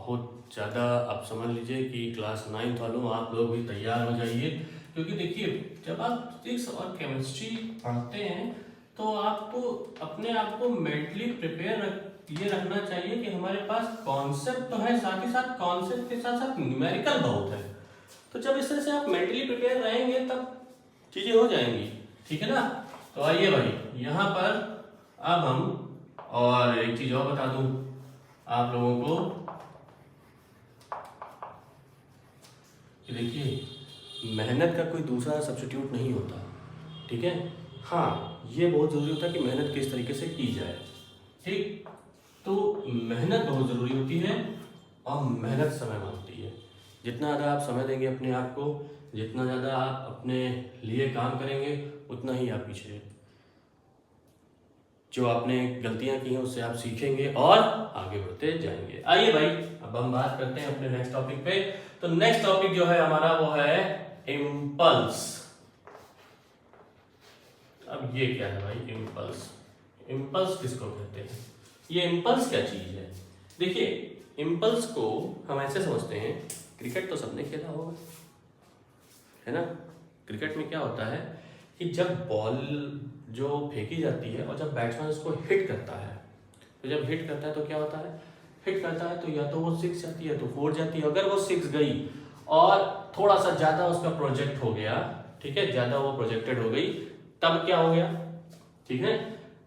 बहुत ज़्यादा आप समझ लीजिए कि क्लास 9th वालों आप लोग भी तैयार हो जाइए, क्योंकि देखिए जब आप फिजिक्स और केमिस्ट्री पढ़ते हैं तो आपको अपने आप को मेंटली ये रखना चाहिए कि हमारे पास कॉन्सेप्ट तो है, साथ ही साथ कॉन्सेप्ट के साथ साथ न्यूमेरिकल बहुत है। तो जब इस तरह से आप मेंटली प्रिपेयर रहेंगे तब चीज़ें हो जाएंगी, ठीक है ना। तो आइए भाई यहाँ पर अब हम और एक चीज़ और बता दूं आप लोगों को कि देखिए मेहनत का कोई दूसरा सब्स्टिट्यूट नहीं होता, ठीक है। हाँ, ये बहुत ज़रूरी होता है कि मेहनत किस तरीके से की जाए, ठीक। तो मेहनत बहुत ज़रूरी होती है और मेहनत समय मांगती है। जितना ज़्यादा आप समय देंगे अपने आप को, जितना ज़्यादा आप अपने लिए काम करेंगे, उतना ही आप पीछे जो आपने गलतियां की हैं उससे आप सीखेंगे और आगे बढ़ते जाएंगे। आइए भाई अब हम बात करते हैं अपने नेक्स्ट टॉपिक पे। तो नेक्स्ट टॉपिक जो है हमारा वो है इम्पल्स। अब ये क्या है भाई इम्पल्स? इम्पल्स किसको कहते हैं? ये इम्पल्स क्या चीज है? देखिए इम्पल्स को हम ऐसे समझते हैं, क्रिकेट तो सबने खेला होगा, है ना। क्रिकेट में क्या होता है कि जब बॉल जो फेंकी जाती है और जब बैट्समैन उसको हिट करता है, तो जब हिट करता है तो क्या होता है, हिट करता है तो या तो वो 6 जाती है तो 4 जाती है। अगर वो 6 गई और थोड़ा सा ज़्यादा उसका प्रोजेक्ट हो गया, ठीक है, ज़्यादा वो प्रोजेक्टेड हो गई, तब क्या हो गया, ठीक है,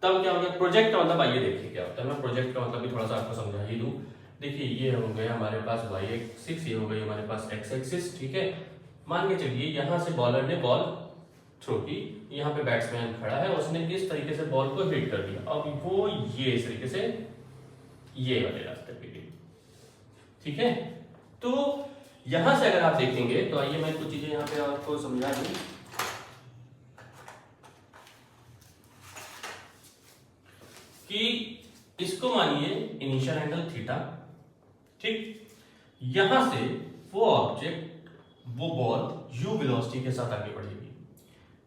तब क्या हो गया। प्रोजेक्ट का मतलब आइए देखिए क्या होता है, मैं प्रोजेक्ट का मतलब भी थोड़ा सा आपको समझा ही दूँ। देखिए ये हो गया हमारे पास y एक्सिस, ये हो गई हमारे पास x एक्सिस, ठीक है। मान के चलिए यहाँ से बॉलर ने बॉल थ्रो की, यहाँ पे बैट्समैन खड़ा है, उसने इस तरीके से बॉल को हिट कर दिया, अब वो ये इस तरीके से ये वाले रास्ते पे गई, ठीक है। तो यहां से अगर आप देखेंगे तो आइए मैं कुछ चीजें यहाँ पे आपको समझा दूं कि इसको मानिए इनिशियल एंगल थीटा, ठीक। यहां से वो ऑब्जेक्ट, वो बॉल u वेलोसिटी के साथ आगे बढ़ेगी,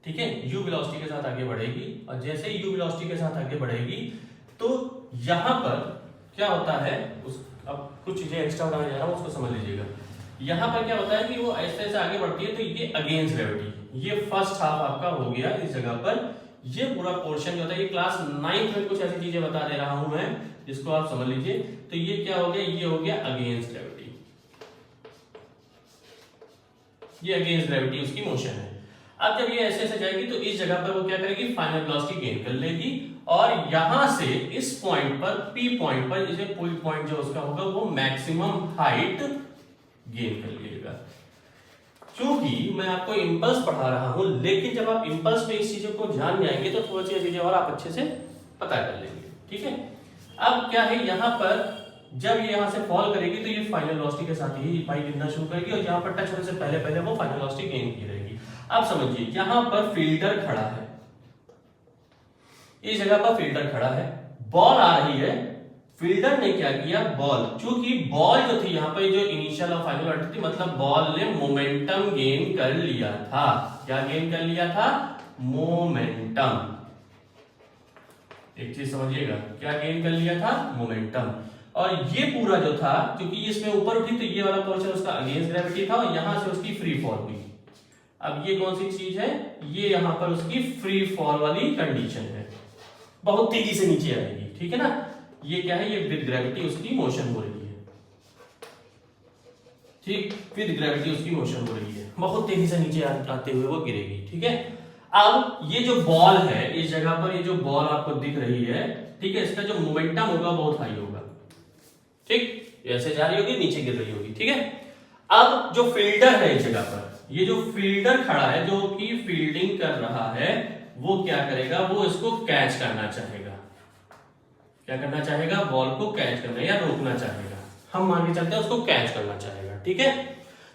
ठीक है, u वेलोसिटी के साथ आगे बढ़ेगी। और जैसे ही u वेलोसिटी के साथ आगे बढ़ेगी तो यहां पर क्या होता है, अब कुछ चीजें एक्स्ट्रा बताने जा रहा हूं, उसको समझ लीजिएगा। यहां पर क्या होता है कि वो ऐसे ऐसे आगे बढ़ती है तो ये अगेंस्ट ग्रेविटी, ये फर्स्ट हाफ आपका हो गया इस जगह पर। ये पूरा पोर्शन जो होता है, ये क्लास 9th में कुछ ऐसी चीजें बता दे रहा हूं मैं जिसको आप समझ लीजिए। तो ये क्या हो गया, ये हो गया अगेंस्ट ग्रेविटी, ये अगेंस्ट ग्रेविटी उसकी मोशन है। अब जब ये ऐसे ऐसे जाएगी तो इस जगह पर वो क्या करेगी, फाइनल वेलोसिटी गेन कर लेगी और यहां से इस पॉइंट पर, पी पॉइंट पर, इसे पॉइंट जो उसका होगा वो मैक्सिमम हाइट गेन कर लेगा। क्योंकि मैं आपको इंपल्स पढ़ा रहा हूं, लेकिन जब आप इंपल्स में इस चीजों को जान जाएंगे तो थोड़ी सी चीजें और आप अच्छे से पता कर लेंगे, ठीक है। अब क्या है, यहां पर जब ये यहां से फॉल करेगी तो ये फाइनल वेलोसिटी के साथ ही पाई गिरना शुरू करेगी और यहां पर टच होने से पहले पहले वो फाइनल वेलोसिटी गेन की रहेगी। अब समझिए यहां पर फील्डर खड़ा है, इस जगह पर फील्डर खड़ा है, बॉल आ रही है, फील्डर ने क्या किया, बॉल, चूंकि बॉल जो थी यहाँ पे जो इनिशियल और फाइनल वेलोसिटी थी, मतलब बॉल ने मोमेंटम गेन कर लिया था। क्या गेन कर लिया था, मोमेंटम। एक चीज समझिएगा, क्या गेन कर लिया था, मोमेंटम। और ये पूरा जो था, क्योंकि इसमें ऊपर उठी तो ये वाला पोर्शन उसका अगेंस्ट ग्रेविटी था और यहां से उसकी फ्री फॉल हुई। अब ये कौन सी चीज है, ये यहां पर उसकी फ्री फॉल वाली कंडीशन है, बहुत तेजी से नीचे आएगी, ठीक है ना। ये क्या है, ये विद ग्रेविटी उसकी मोशन हो रही है, ठीक, विद ग्रेविटी उसकी मोशन हो रही है, बहुत तेजी से नीचे आते हुए वो गिरेगी, ठीक है। अब ये जो बॉल है इस जगह पर, ये जो बॉल आपको दिख रही है, ठीक है, इसका जो मोमेंटम होगा बहुत हाई होगा, ठीक, ऐसे जा रही होगी, नीचे गिर रही होगी, ठीक है। अब जो फील्डर है इस जगह पर, ये जो फील्डर खड़ा है जो कि फील्डिंग कर रहा है, वो क्या करेगा, वो इसको कैच करना चाहेगा। क्या करना चाहेगा, बॉल को कैच करना या रोकना चाहेगा। हम मान के चलते हैं उसको कैच करना चाहेगा, ठीक है।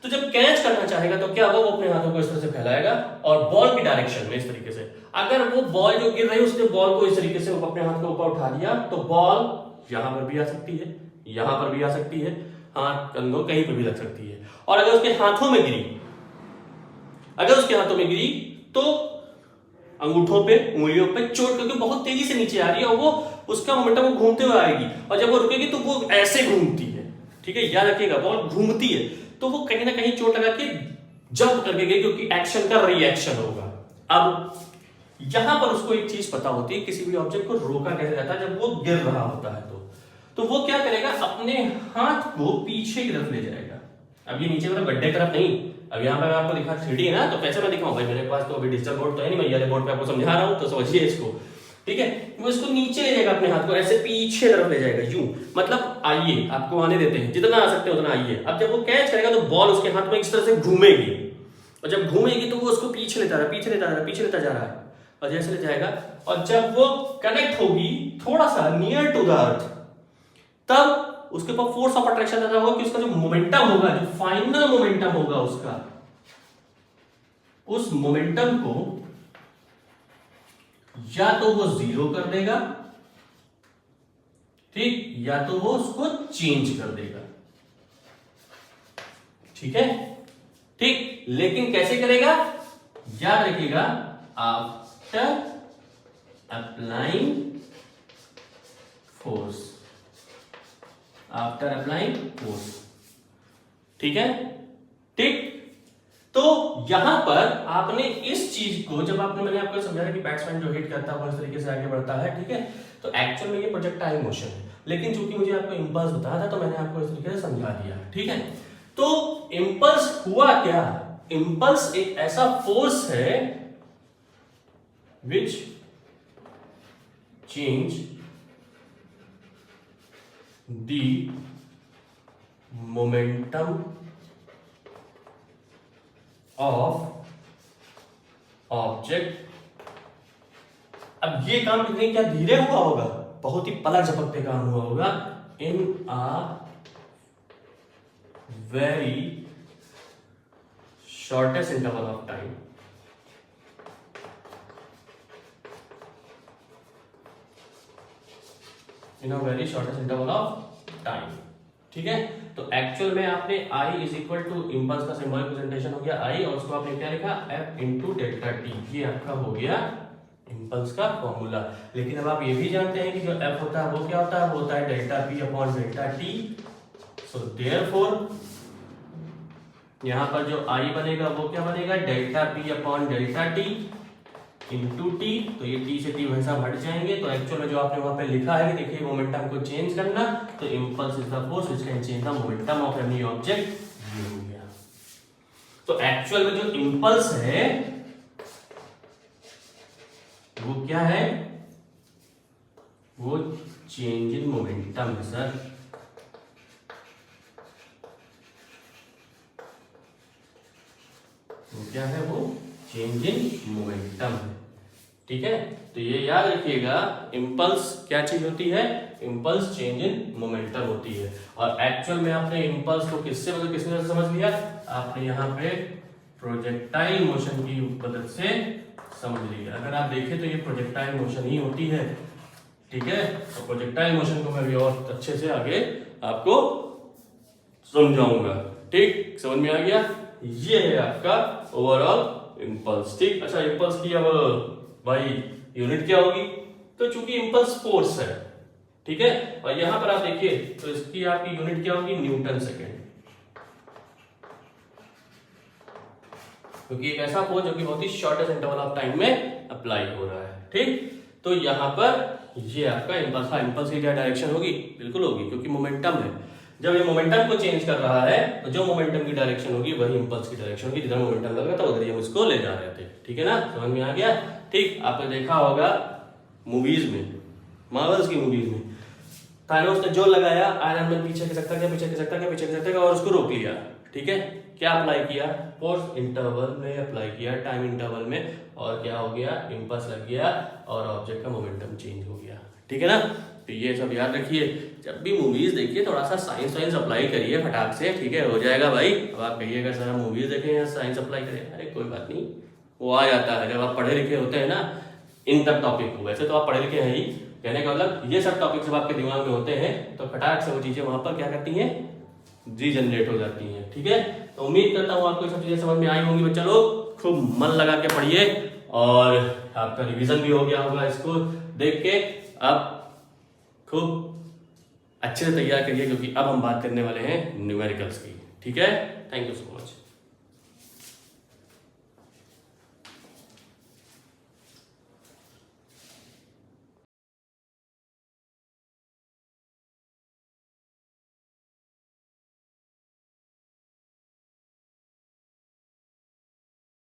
तो जब कैच करना चाहेगा तो क्या होगा, वो अपने हाथों को इस तरह से फैलाएगा और बॉल की डायरेक्शन में इस तरीके से, अगर वो बॉल जो गिर रही है उसने बॉल को इस तरीके से अपने हाथ के ऊपर उठा दिया तो बॉल यहां पर भी आ सकती है, यहां पर भी आ सकती है, हाथ कंधों कहीं पर भी लग सकती है। और अगर उसके हाथों में गिरी, अगर उसके हाथों में गिरी तो अंगूठों पे, उंगलियों पे चोट करके बहुत तेजी से नीचे आ रही है और वो उसका मोमेंटम वो घूमते हुए आएगी और जब वो रुकेगी तो वो ऐसे घूमती है, ठीक है, याद रखिएगा बॉल घूमती है तो वो कहीं ना कहीं चोट लगा के जंप करके गई, क्योंकि एक्शन का रिएक्शन होगा। अब यहां पर उसको एक चीज पता होती है, किसी भी ऑब्जेक्ट को रोका कैसे जाता है जब वो गिर रहा होता है तो वो क्या करेगा, अपने हाथ को पीछे की तरफ ले जाएगा। अब ये नीचे मतलब गड्ढे तरफ नहीं, अब यहाँ पर आपको दिखा 3D है ना, तो कैसे मैं दिखाऊं भाई, मेरे पास तो अभी डिजिटल बोर्ड तो है नहीं, मैं ये बोर्ड पे आपको समझा रहा हूं तो समझिए इसको, ठीक है। वो इसको नीचे ले जाएगा, अपने हाथ को ऐसे पीछे तरफ ले जाएगा, यूं मतलब आइए आपको आने देते हैं, जितना आ सकते हैं उतना आइए। अब जब वो कैच करेगा तो बॉल उसके हाथ में इस तरह से घूमेगी, और जब घूमेगी तो वो उसको पीछे लेता रहा, पीछे लेता रहा, पीछे लेता जा रहा है, और जैसे ले जाएगा, और जब वो कनेक्ट होगी थोड़ा सा नियर टू द अर्थ, तब उसके ऊपर फोर्स ऑफ अट्रैक्शन ऐसा होगा कि उसका जो मोमेंटम होगा, जो फाइनल मोमेंटम होगा उसका, उस मोमेंटम को या तो वो जीरो कर देगा, ठीक, या तो वो उसको चेंज कर देगा, ठीक है, ठीक। लेकिन कैसे करेगा, याद रखिएगा, after applying force, after applying force, ठीक है, ठीक। तो यहां पर आपने इस चीज को, जब मैंने आपको समझाया कि बैट्समैन जो हिट करता है वो इस तरीके से आगे बढ़ता है, ठीक है, तो एक्चुअल में ये प्रोजेक्टाइल मोशन है, लेकिन चूंकि मुझे आपको इंपल्स बताया था तो मैंने आपको इस तरीके से समझा दिया, ठीक है। तो इंपल्स हुआ क्या, इंपल्स एक ऐसा फोर्स है which change the momentum of object. अब ये काम कितने क्या धीरे हुआ होगा, बहुत ही पलक झपकते काम हुआ होगा, in a very shortest interval of time, in a very shortest interval of time, ठीक है। तो एक्चुअल में आपने I is equal to impulse का सिंबॉलिक प्रेजेंटेशन हो गया I, और उसको आपने क्या लिखा, F इंटू डेल्टा टी, ये आपका हो गया इम्पल्स का फॉर्मूला। लेकिन अब आप ये भी जानते हैं कि जो F होता है वो क्या होता है, वो होता है delta P upon delta T. So therefore यहां पर जो I बनेगा वो क्या बनेगा, delta P upon delta T into T, तो ये टी से टी वैसा हट जाएंगे, तो एक्चुअल में जो आपने वहां पे लिखा है कि देखिए मोमेंटम को चेंज करना, तो impulse is the force which can change the momentum of any object, ये हो गया। तो एक्चुअल में जो इंपल्स है वो क्या है, वो चेंज इन मोमेंटम है सर, वो क्या है, वो चेंज इन मोमेंटम है, ठीक है। तो ये याद रखिएगा, इंपल्स क्या चीज होती है, इंपल्स चेंज इन मोमेंटम होती है। और एक्चुअल में आपने इंपल्स को किससे मतलब किस वजह से समझ लिया, आपने यहाँ पे प्रोजेक्टाइल मोशन की मदद से समझ लिया। अगर आप देखें तो ये प्रोजेक्टाइल मोशन ही होती है, ठीक है। तो प्रोजेक्टाइल मोशन को मैं भी और अच्छे से आगे आपको समझाऊंगा, ठीक, समझ में आ गया। ये है आपका ओवरऑल इंपल्स, ठीक। अच्छा, इंपल्स की अब भाई यूनिट क्या होगी, तो चूंकि इंपल्स फोर्स है, ठीक है, और यहां पर आप देखिए तो इसकी आपकी यूनिट क्या होगी, न्यूटन सेकेंड, क्योंकि एक ऐसा फोर्स जो कि बहुत ही शॉर्टेस्ट इंटरवल ऑफ टाइम में अप्लाई हो रहा है, ठीक। तो यहां पर ये आपका इंपल्स, इंपल्स की क्या डायरेक्शन होगी, बिल्कुल होगी, क्योंकि मोमेंटम है। जब ये मोमेंटम को चेंज कर रहा है तो जो मोमेंटम की डायरेक्शन होगी वही इंपल्स की डायरेक्शन होगी, जिधर मोमेंटम लगा था उधर ही हम इसको ले जा रहे थे, ठीक है ना, समझ में आ गया, ठीक। आपने देखा होगा मूवीज में, मार्वल्स की मूवीज में, थानोस ने जो लगाया, आयरन मैन पीछे खिसकता गया, पीछे खिसकता गया, पीछे खिसकता गया और उसको रोक लिया, ठीक है। क्या अप्लाई किया, फोर्स इंटरवल में अप्लाई किया, टाइम इंटरवल में, और क्या हो गया, इंपल्स लग गया और ऑब्जेक्ट का मोमेंटम चेंज हो गया, ठीक है ना। तो ये सब याद रखिए, जब भी मूवीज देखिए थोड़ा सा साइंस अप्लाई करिए फटाक से, ठीक है, हो जाएगा भाई। अब आप कहिएगा सर हम मूवीज देखें या साइंस अप्लाई करें, अरे कोई बात नहीं, वो आ जाता है जब आप पढ़े लिखे होते हैं ना इन तक टॉपिक को। वैसे तो आप पढ़े लिखे हैं ही, कहने का मतलब ये सब टॉपिक जब आपके दिमाग में होते हैं तो फटाक से वो चीजें वहां पर क्या करती हैं, रीजनरेट हो जाती हैं, ठीक है। तो उम्मीद करता हूँ आपको सब चीजें समझ में आई होंगी बच्चा लोग, खूब मन लगा के पढ़िए और आपका रिवीजन भी हो गया होगा इसको देख के। अब खूब अच्छे से तैयार करिए, क्योंकि अब हम बात करने वाले हैं न्यूमेरिकल्स की। ठीक है, थैंक यू सो मच।